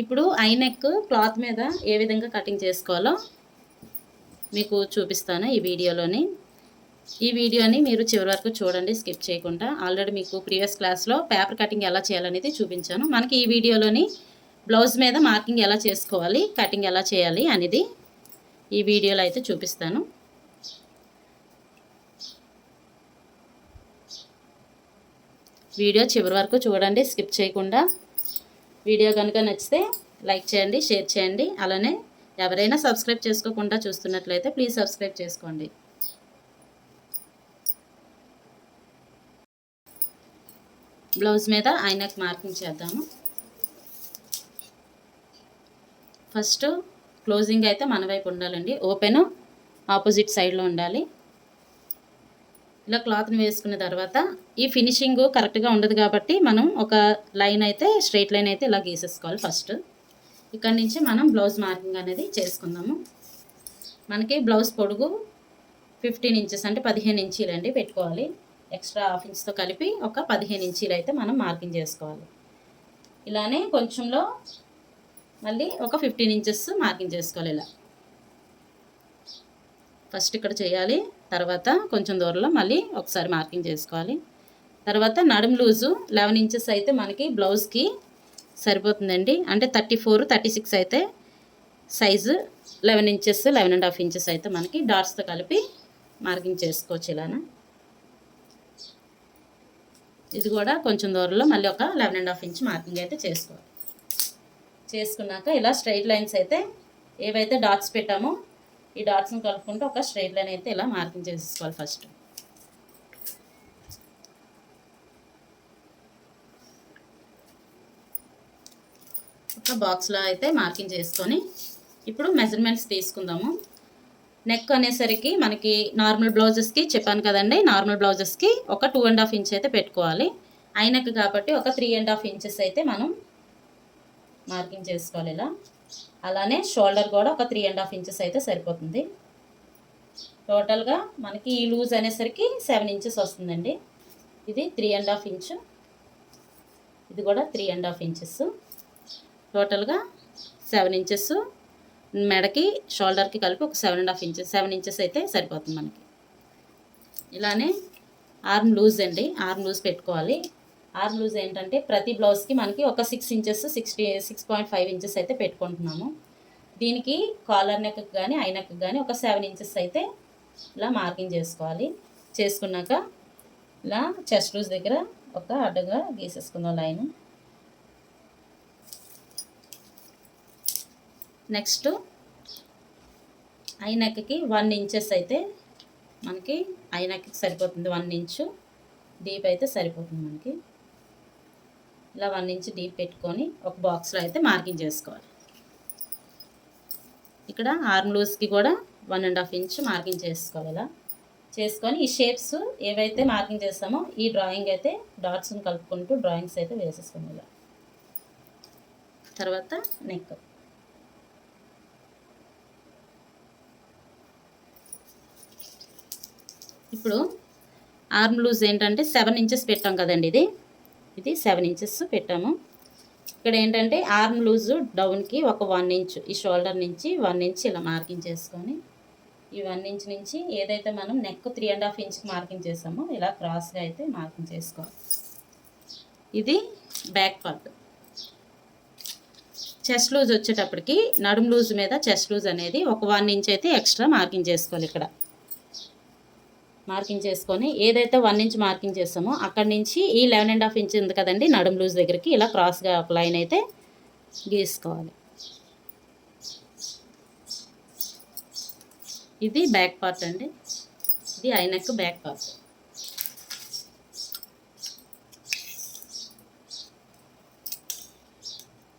ఇప్పుడు I neck cloth మీద ఏ విధంగా కటింగ్ చేసుకోవాలో మీకు చూపిస్తాను ఈ వీడియోలోని. ఈ వీడియోని మీరు చివరి వరకు చూడండి, స్కిప్ చేయకుండా. ఆల్రెడీ మీకు ప్రీవియస్ క్లాస్లో పేపర్ కటింగ్ ఎలా చేయాలనేది చూపించాను. మనకి ఈ వీడియోలోని బ్లౌజ్ మీద మార్కింగ్ ఎలా చేసుకోవాలి, కటింగ్ ఎలా చేయాలి అనేది ఈ వీడియోలో అయితే చూపిస్తాను. వీడియో చివరి వరకు చూడండి, స్కిప్ చేయకుండా. వీడియో కనుక నచ్చితే లైక్ చేయండి, షేర్ చేయండి. అలానే ఎవరైనా సబ్స్క్రైబ్ చేసుకోకుండా చూస్తున్నట్లయితే ప్లీజ్ సబ్స్క్రైబ్ చేసుకోండి. బ్లౌజ్ మీద ఐ నెక్ మార్కింగ్ చేద్దాము. ఫస్ట్ క్లోజింగ్ అయితే మన వైపు ఉండాలండి, ఓపెన్ ఆపోజిట్ సైడ్లో ఉండాలి. ఇలా క్లాత్ని వేసుకున్న తర్వాత ఈ ఫినిషింగ్ కరెక్ట్గా ఉండదు కాబట్టి మనం ఒక లైన్ అయితే, స్ట్రైట్ లైన్ అయితే ఇలా గీసేసుకోవాలి. ఫస్ట్ ఇక్కడ నుంచి మనం బ్లౌజ్ మార్కింగ్ అనేది చేసుకుందాము. మనకి బ్లౌజ్ పొడుగు 15 ఇంచెస్ అంటే 15 ఇంచీలు అండి పెట్టుకోవాలి. ఎక్స్ట్రా హాఫ్ ఇంచ్తో కలిపి ఒక 15 ఇంచీలు అయితే మనం మార్కింగ్ చేసుకోవాలి. ఇలానే కొంచెంలో మళ్ళీ ఒక 15 ఇంచెస్ మార్కింగ్ చేసుకోవాలి. ఇలా ఫస్ట్ ఇక్కడ చేయాలి, తర్వాత కొంచెం దూరంలో మళ్ళీ ఒకసారి మార్కింగ్ చేసుకోవాలి. తర్వాత నడుము లూజు 11 ఇంచెస్ అయితే మనకి బ్లౌజ్కి సరిపోతుందండి. అంటే 34, 36 అయితే సైజు 11 ఇంచెస్, 11.5 ఇంచెస్ అయితే మనకి డాట్స్తో కలిపి మార్కింగ్ చేసుకోవచ్చు. ఇలానా ఇది కూడా కొంచెం దూరంలో మళ్ళీ ఒక 11.5 ఇంచ్ మార్కింగ్ అయితే చేసుకోవాలి. చేసుకున్నాక ఇలా స్ట్రైట్ లైన్స్ అయితే ఏవైతే డాట్స్ పెట్టామో ఈ డాట్స్ని కలుపుకుంటూ ఒక స్ట్రైట్ లైన్ అయితే ఇలా మార్కింగ్ చేసుకోవాలి. ఫస్ట్ ఒక బాక్స్లో అయితే మార్కింగ్ చేసుకొని ఇప్పుడు మెజర్మెంట్స్ తీసుకుందాము. నెక్ అనేసరికి మనకి నార్మల్ బ్లౌజెస్కి చెప్పాను కదండి, నార్మల్ బ్లౌజెస్కి ఒక 2.5 ఇంచ్ అయితే పెట్టుకోవాలి. ఐ నెక్ కాబట్టి ఒక 3.5 ఇంచెస్ అయితే మనం మార్కింగ్ చేసుకోవాలి ఇలా. అలానే షోల్డర్ కూడా ఒక 3.5 ఇంచెస్ అయితే సరిపోతుంది. టోటల్గా మనకి ఈ లూజ్ అనేసరికి 7 ఇంచెస్ వస్తుందండి. ఇది 3.5 ఇంచు, ఇది కూడా 3.5 ఇంచెస్, టోటల్గా 7 ఇంచెస్. మెడకి షోల్డర్కి కలిపి ఒక 7 ఇంచెస్ అయితే సరిపోతుంది మనకి. ఇలానే ఆర్మ్ లూజ్ అండి, ఆర్మ్ లూజ్ పెట్టుకోవాలి. ఆర్మ్ లూజ్ ఏంటంటే ప్రతి బ్లౌజ్కి మనకి ఒక 6 ఇంచెస్, 6.5 ఇంచెస్ అయితే పెట్టుకుంటున్నాము. దీనికి కాలర్ నెక్ కానీ ఐ నెక్ కానీ ఒక 7 ఇంచెస్ అయితే ఇలా మార్కింగ్ చేసుకోవాలి. చేసుకున్నాక ఇలా చెస్ట్ లూజ్ దగ్గర ఒక అడ్డగా గీసేసుకుందాం లైన్. నెక్స్ట్ ఐ నెక్కి 1 ఇంచెస్ అయితే మనకి ఐ నెక్కి సరిపోతుంది. 1 ఇంచు డీప్ అయితే సరిపోతుంది మనకి. ఇలా 1 ఇంచ్ డీప్ పెట్టుకొని ఒక బాక్స్లో అయితే మార్కింగ్ చేసుకోవాలి. ఇక్కడ ఆర్మ్ లూజ్కి కూడా 1.5 ఇంచ్ మార్కింగ్ చేసుకోవాలి. ఇలా చేసుకొని ఈ షేప్స్ ఏవైతే మార్కింగ్ చేస్తామో ఈ డ్రాయింగ్ అయితే డాట్స్ని కలుపుకుంటూ డ్రాయింగ్స్ అయితే వేసేసుకోవాలి. ఇలా తర్వాత నెక్ ఇప్పుడు ఆర్మ్ లూజ్ ఏంటంటే 7 ఇంచెస్ పెట్టాం కదండి, ఇది 7 ఇంచెస్ పెట్టాము. ఇక్కడ ఏంటంటే ఆర్మ్ లూజు డౌన్కి ఒక 1 ఇంచ్, ఈ షోల్డర్ నుంచి 1 ఇంచ్ ఇలా మార్కింగ్ చేసుకొని ఈ 1 ఇంచ్ నుంచి ఏదైతే మనం నెక్ 3.5 ఇంచ్కి మార్కింగ్ చేసామో ఇలా క్రాస్గా అయితే మార్కింగ్ చేసుకోవాలి. ఇది బ్యాక్ పార్ట్. చెస్ట్ లూజ్ వచ్చేటప్పటికి నడుము లూజ్ మీద చెస్ట్ లూజ్ అనేది ఒక 1 ఇంచ్ అయితే ఎక్స్ట్రా మార్కింగ్ చేసుకోవాలి. ఇక్కడ మార్కింగ్ చేసుకొని ఏదైతే 1 ఇంచ్ మార్కింగ్ చేస్తామో అక్కడి నుంచి ఈ 11.5 ఇంచ్ ఉంది కదండి నడుము లూజ్ దగ్గరికి ఇలా క్రాస్గా ఒక లైన్ అయితే గీసుకోవాలి. ఇది బ్యాక్ పార్ట్ అండి, ఇది I neck back part.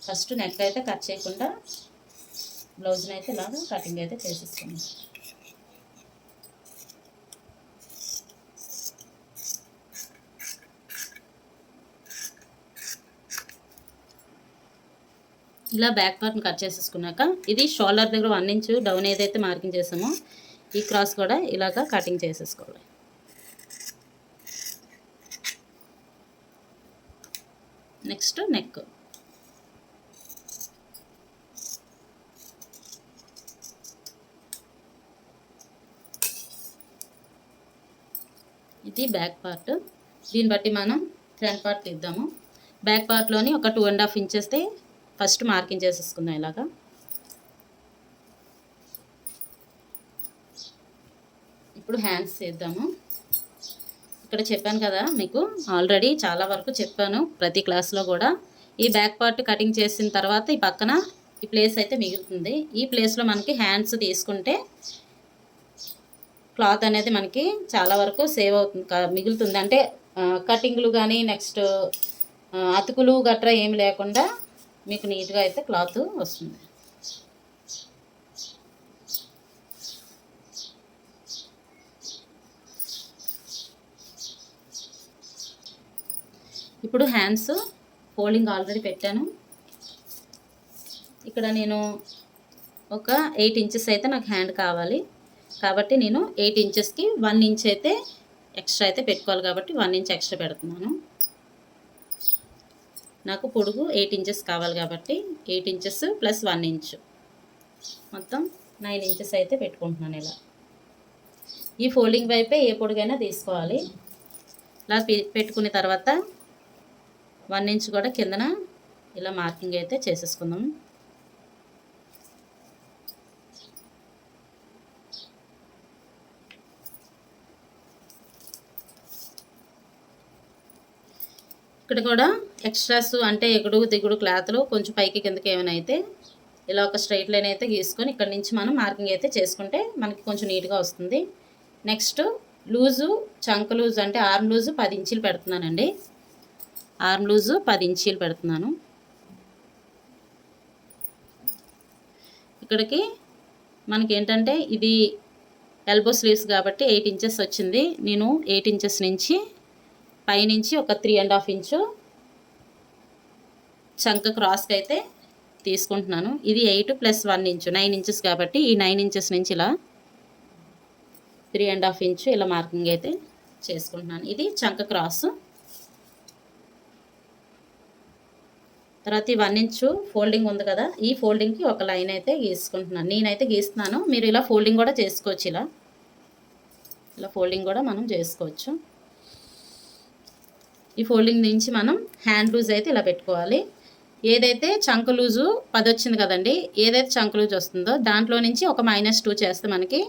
First neck అయితే కట్ చేయకుండా బ్లౌజ్ని అయితే ఇలాగా కటింగ్ అయితే చేసేసుకున్నాం. ఇలా బ్యాక్ పార్ట్ని కట్ చేసేసుకున్నాక ఇది షోల్డర్ దగ్గర 1 ఇంచ్ డౌన్ ఏదైతే మార్కింగ్ చేసామో ఈ క్రాస్ కూడా ఇలాగా కటింగ్ చేసేసుకోవాలి. నెక్స్ట్ నెక్ ఇది బ్యాక్ పార్ట్. దీన్ని బట్టి మనం ఫ్రంట్ పార్ట్ తీద్దాము. బ్యాక్ పార్ట్లోని ఒక 2.5 ఇంచెస్ ఫస్ట్ మార్కింగ్ చేసేసుకుందాం. ఇలాగా ఇప్పుడు హ్యాండ్స్ చేద్దాము. ఇక్కడ చెప్పాను కదా మీకు, ఆల్రెడీ చాలా వరకు చెప్పాను ప్రతి క్లాస్లో కూడా. ఈ బ్యాక్ పార్ట్ కటింగ్ చేసిన తర్వాత ఈ పక్కన ఈ ప్లేస్ అయితే మిగులుతుంది. ఈ ప్లేస్లో మనకి హ్యాండ్స్ తీసుకుంటే క్లాత్ అనేది మనకి చాలా వరకు సేవ్ అవుతుంది, మిగులుతుంది. అంటే కటింగ్లు కానీ నెక్స్ట్ అతుకులు గట్రా ఏమి లేకుండా మీకు నీట్గా అయితే క్లాత్ వస్తుంది. ఇప్పుడు హ్యాండ్స్ ఫోల్డింగ్ ఆల్రెడీ పెట్టాను. ఇక్కడ నేను ఒక 8 ఇంచెస్ అయితే నాకు హ్యాండ్ కావాలి కాబట్టి నేను 8 ఇంచెస్కి 1 ఇంచ్ అయితే ఎక్స్ట్రా అయితే పెట్టుకోవాలి కాబట్టి 1 ఇంచ్ ఎక్స్ట్రా పెడుతున్నాను. నాకు పొడుగు 8 ఇంచెస్ కావాలి కాబట్టి 8 ఇంచెస్ ప్లస్ 1 ఇంచ్ మొత్తం 9 ఇంచెస్ అయితే పెట్టుకుంటున్నాను. ఇలా ఈ ఫోల్డింగ్ వైపే ఏ పొడుగైనా తీసుకోవాలి. ఇలా పెట్టుకున్న తర్వాత 1 ఇంచ్ కూడా కిందన ఇలా మార్కింగ్ అయితే చేసేసుకుందాం. ఇక్కడ కూడా ఎక్స్ట్రాస్ అంటే ఎగుడు దిగుడు క్లాత్లు కొంచెం పైకి కిందకి ఏమైనా అయితే ఇలా ఒక స్ట్రైట్ లైన్ అయితే గీసుకొని ఇక్కడ నుంచి మనం మార్కింగ్ అయితే చేసుకుంటే మనకి కొంచెం నీట్గా వస్తుంది. నెక్స్ట్ లూజు, చంక లూజ్ అంటే ఆర్మ్ లూజు 10 ఇంచీలు పెడుతున్నానండి. ఆర్మ్ లూజు 10 ఇంచీలు పెడుతున్నాను. ఇక్కడికి మనకి ఏంటంటే ఇది ఎల్బో స్లీవ్స్ కాబట్టి 8 ఇంచెస్ వచ్చింది. నేను 8 ఇంచెస్ నుంచి పైనుంచి ఒక 3.5 ఇంచు చంక క్రాస్కి అయితే తీసుకుంటున్నాను. ఇది 8 ప్లస్ 1 ఇంచు 9 ఇంచెస్ కాబట్టి ఈ 9 ఇంచెస్ నుంచి ఇలా 3.5 ఇంచు ఇలా మార్కింగ్ అయితే చేసుకుంటున్నాను. ఇది చంక క్రాస్. తర్వాత ఈ 1 ఇంచు ఫోల్డింగ్ ఉంది కదా, ఈ ఫోల్డింగ్కి ఒక లైన్ అయితే గీసుకుంటున్నాను. నేనైతే గీస్తున్నాను, మీరు ఇలా ఫోల్డింగ్ కూడా చేసుకోవచ్చు. ఇలా ఫోల్డింగ్ కూడా మనం చేసుకోవచ్చు. ఈ ఫోల్డింగ్ నుంచి మనం హ్యాండ్ లూజ్ అయితే ఇలా పెట్టుకోవాలి. ఏదైతే చంక లూజు 10 వచ్చింది కదండి, ఏదైతే చంక లూజ్ వస్తుందో దాంట్లో నుంచి ఒక -2 చేస్తే మనకి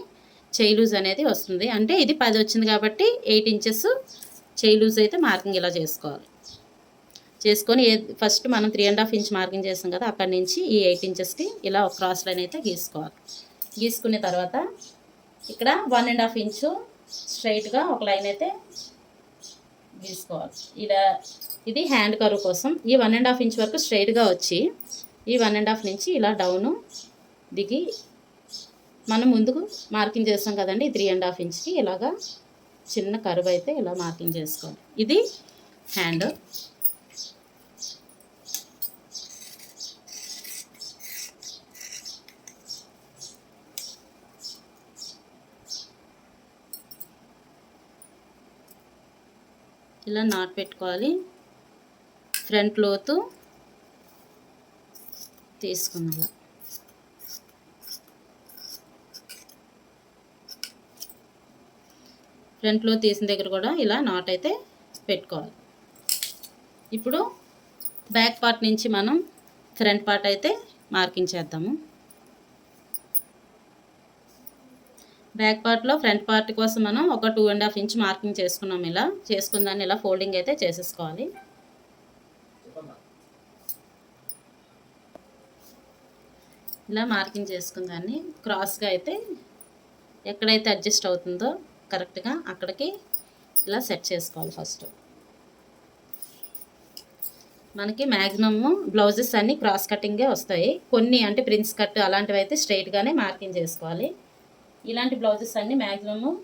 చెయ్యి లూజ్ అనేది వస్తుంది. అంటే ఇది 10 వచ్చింది కాబట్టి 8 ఇంచెస్ చెయ్యి లూజ్ అయితే మార్కింగ్ ఇలా చేసుకోవాలి. చేసుకొని ఫస్ట్ మనం 3.5 ఇంచ్ మార్కింగ్ చేస్తాం కదా, అక్కడి నుంచి ఈ 8 ఇంచెస్కి ఇలా ఒక క్రాస్ లైన్ అయితే గీసుకోవాలి. గీసుకున్న తర్వాత ఇక్కడ 1.5 ఇంచు స్ట్రైట్గా ఒక లైన్ అయితే గీసుకోవాలి. ఇలా ఇది హ్యాండ్ కర్వ్ కోసం. ఈ 1.5 ఇంచ్ వరకు స్ట్రైట్గా వచ్చి ఈ 1.5 నుంచి ఇలా డౌను దిగి మనం ముందుకు మార్కింగ్ చేస్తాం కదండి, 3.5 ఇంచ్కి ఇలాగా చిన్న కర్వ్ అయితే ఇలా మార్కింగ్ చేసుకోవాలి. ఇది హ్యాండ్. ఇలా నాట్ పెట్టుకోవాలి. ఫ్రంట్ లోతు తీసుకున్నాం. ఫ్రంట్లో తీసిన దగ్గర కూడా ఇలా నాట్ అయితే పెట్టుకోవాలి. ఇప్పుడు బ్యాక్ పార్ట్ నుంచి మనం ఫ్రంట్ పార్ట్ అయితే మార్కింగ్ చేద్దాము. బ్యాక్ పార్ట్లో ఫ్రంట్ పార్ట్ కోసం మనం ఒక 2.5 ఇంచ్ మార్కింగ్ చేసుకున్నాం. ఇలా చేసుకున్న దాన్ని ఇలా ఫోల్డింగ్ అయితే చేసేసుకోవాలి. ఇలా మార్కింగ్ చేసుకున్న దాన్ని క్రాస్గా అయితే ఎక్కడైతే అడ్జస్ట్ అవుతుందో కరెక్ట్గా అక్కడికి ఇలా సెట్ చేసుకోవాలి. ఫస్ట్ మనకి మ్యాక్సిమమ్ బ్లౌజెస్ అన్నీ క్రాస్ కటింగే వస్తాయి. కొన్ని అంటే ప్రిన్స్ కట్ అలాంటివి అయితే స్ట్రైట్గానే మార్కింగ్ చేసుకోవాలి. ఇలాంటి బ్లౌజెస్ అన్నీ మ్యాక్సిమమ్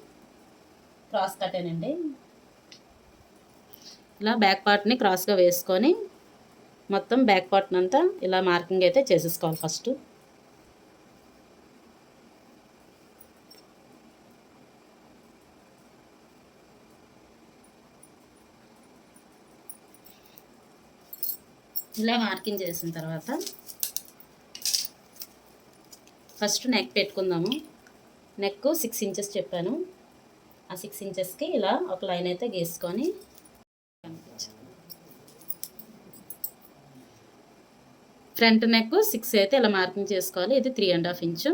క్రాస్ కట్టేనండి. ఇలా బ్యాక్ పార్ట్ని క్రాస్గా వేసుకొని మొత్తం బ్యాక్ పార్ట్ని అంతా ఇలా మార్కింగ్ అయితే చేసేసుకోవాలి. ఫస్ట్ ఇలా మార్కింగ్ చేసిన తర్వాత ఫస్ట్ నెక్ పెట్టుకుందాము. నెక్ 6 ఇంచెస్ చెప్పాను. ఆ 6 ఇంచెస్కి ఇలా ఒక లైన్ అయితే గీసుకొని ఫ్రంట్ నెక్ 6 అయితే ఇలా మార్కింగ్ చేసుకోవాలి. ఇది 3.5 ఇంచు.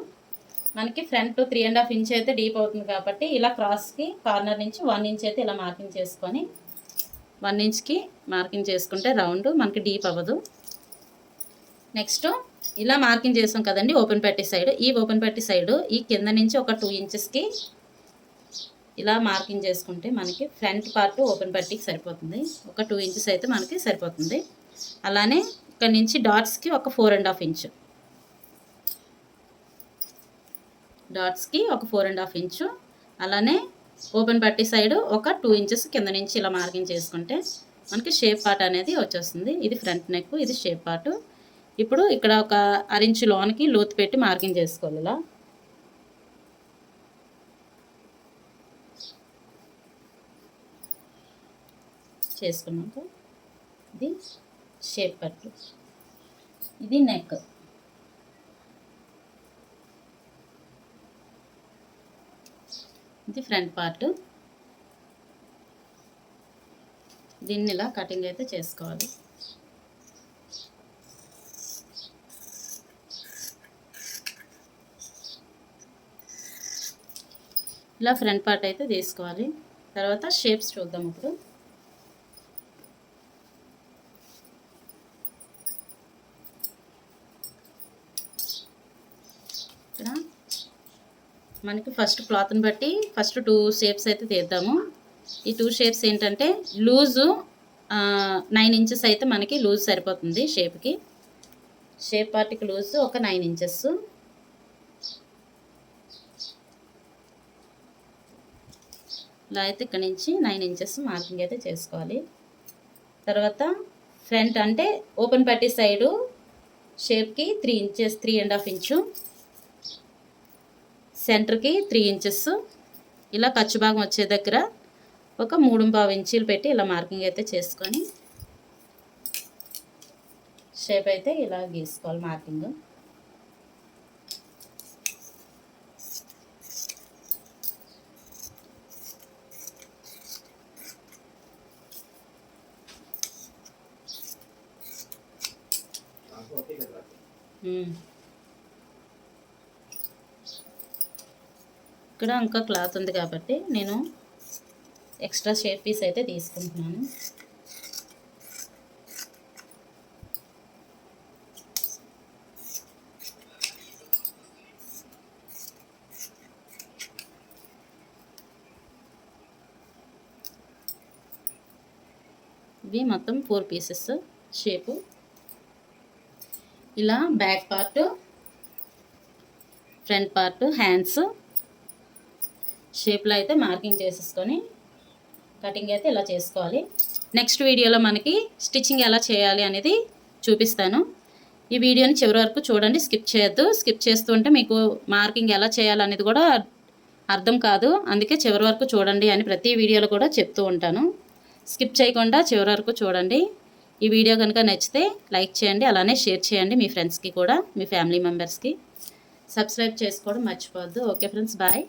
మనకి ఫ్రంట్ 3.5 ఇంచ్ అయితే డీప్ అవుతుంది కాబట్టి ఇలా క్రాస్కి కార్నర్ నుంచి 1 ఇంచ్ అయితే ఇలా మార్కింగ్ చేసుకొని 1 ఇంచ్కి మార్కింగ్ చేసుకుంటే రౌండ్ మనకి డీప్ అవ్వదు. నెక్స్ట్ ఇలా మార్కింగ్ చేసాం కదండి ఓపెన్ పట్టీ సైడ్. ఈ ఓపెన్ పట్టీ సైడ్ ఈ కింద నుంచి ఒక 2 ఇంచెస్కి ఇలా మార్కింగ్ చేసుకుంటే మనకి ఫ్రంట్ పార్ట్ ఓపెన్ పట్టీకి సరిపోతుంది. ఒక 2 ఇంచెస్ అయితే మనకి సరిపోతుంది. అలానే ఇక్కడ నుంచి డాట్స్కి ఒక 4.5 ఇంచు, డాట్స్కి ఒక 4.5 ఇంచు, అలానే ఓపెన్ పట్టీ సైడ్ ఒక 2 ఇంచెస్ కింద నుంచి ఇలా మార్కింగ్ చేసుకుంటే మనకి షేప్ పార్ట్ అనేది వచ్చేస్తుంది. ఇది ఫ్రంట్ నెక్, ఇది షేప్ పార్ట్. ఇప్పుడు ఇక్కడ ఒక 1 ఇంచు లోనికి లోతు పెట్టి మార్కింగ్ చేసుకోవాలి. ఇలా చేసుకున్నాక ఇది షేప్ పార్ట్, ఇది నెక్. ఇది ఫ్రంట్ పార్ట్. దీన్ని ఇలా కటింగ్ అయితే చేసుకోవాలి. ఇలా ఫ్రంట్ పార్ట్ అయితే తీసుకోవాలి. తర్వాత షేప్స్ చూద్దాం. ఇప్పుడు ఇక్కడ మనకి ఫస్ట్ క్లాత్ని బట్టి ఫస్ట్ 2 షేప్స్ అయితే తీద్దాము. ఈ 2 షేప్స్ ఏంటంటే లూజు 9 ఇంచెస్ అయితే మనకి లూజ్ సరిపోతుంది షేప్కి. షేప్ పార్ట్కి లూజు ఒక 9 ఇంచెస్. ఇలా అయితే ఇక్కడ నుంచి 9 ఇంచెస్ మార్కింగ్ అయితే చేసుకోవాలి. తర్వాత ఫ్రంట్ అంటే ఓపెన్ పట్టీ సైడు షేప్కి 3 ఇంచెస్, 3.5 ఇంచు, సెంటర్కి 3 ఇంచెస్, ఇలా ఖర్చు భాగం వచ్చే దగ్గర ఒక 3.5 ఇంచీలు పెట్టి ఇలా మార్కింగ్ అయితే చేసుకొని షేప్ అయితే ఇలా గీసుకోవాలి మార్కింగ్. ఇక్కడ ఇంకా క్లాత్ ఉంది కాబట్టి నేను ఎక్స్ట్రా షేప్ పీస్ అయితే తీసుకుంటున్నాను. ఇవి మొత్తం 4 పీసెస్ షేపు. ఇలా back part, front part, hands షేప్లో అయితే మార్కింగ్ చేసేసుకొని కటింగ్ అయితే ఇలా చేసుకోవాలి. నెక్స్ట్ వీడియోలో మనకి స్టిచ్చింగ్ ఎలా చేయాలి అనేది చూపిస్తాను. ఈ వీడియోని చివరి వరకు చూడండి, స్కిప్ చేయొద్దు. స్కిప్ చేస్తుంటే మీకు మార్కింగ్ ఎలా చేయాలనేది కూడా అర్థం కాదు. అందుకే చివరి వరకు చూడండి అని ప్రతి వీడియోలో కూడా చెప్తూ ఉంటాను. స్కిప్ చేయకుండా చివరి వరకు చూడండి. ఈ వీడియో కనుక నచ్చితే లైక్ చేయండి, అలానే షేర్ చేయండి మీ ఫ్రెండ్స్కి కూడా, మీ ఫ్యామిలీ మెంబర్స్కి. సబ్స్క్రైబ్ చేసుకోవడం మర్చిపోవద్దు. Okay friends, bye.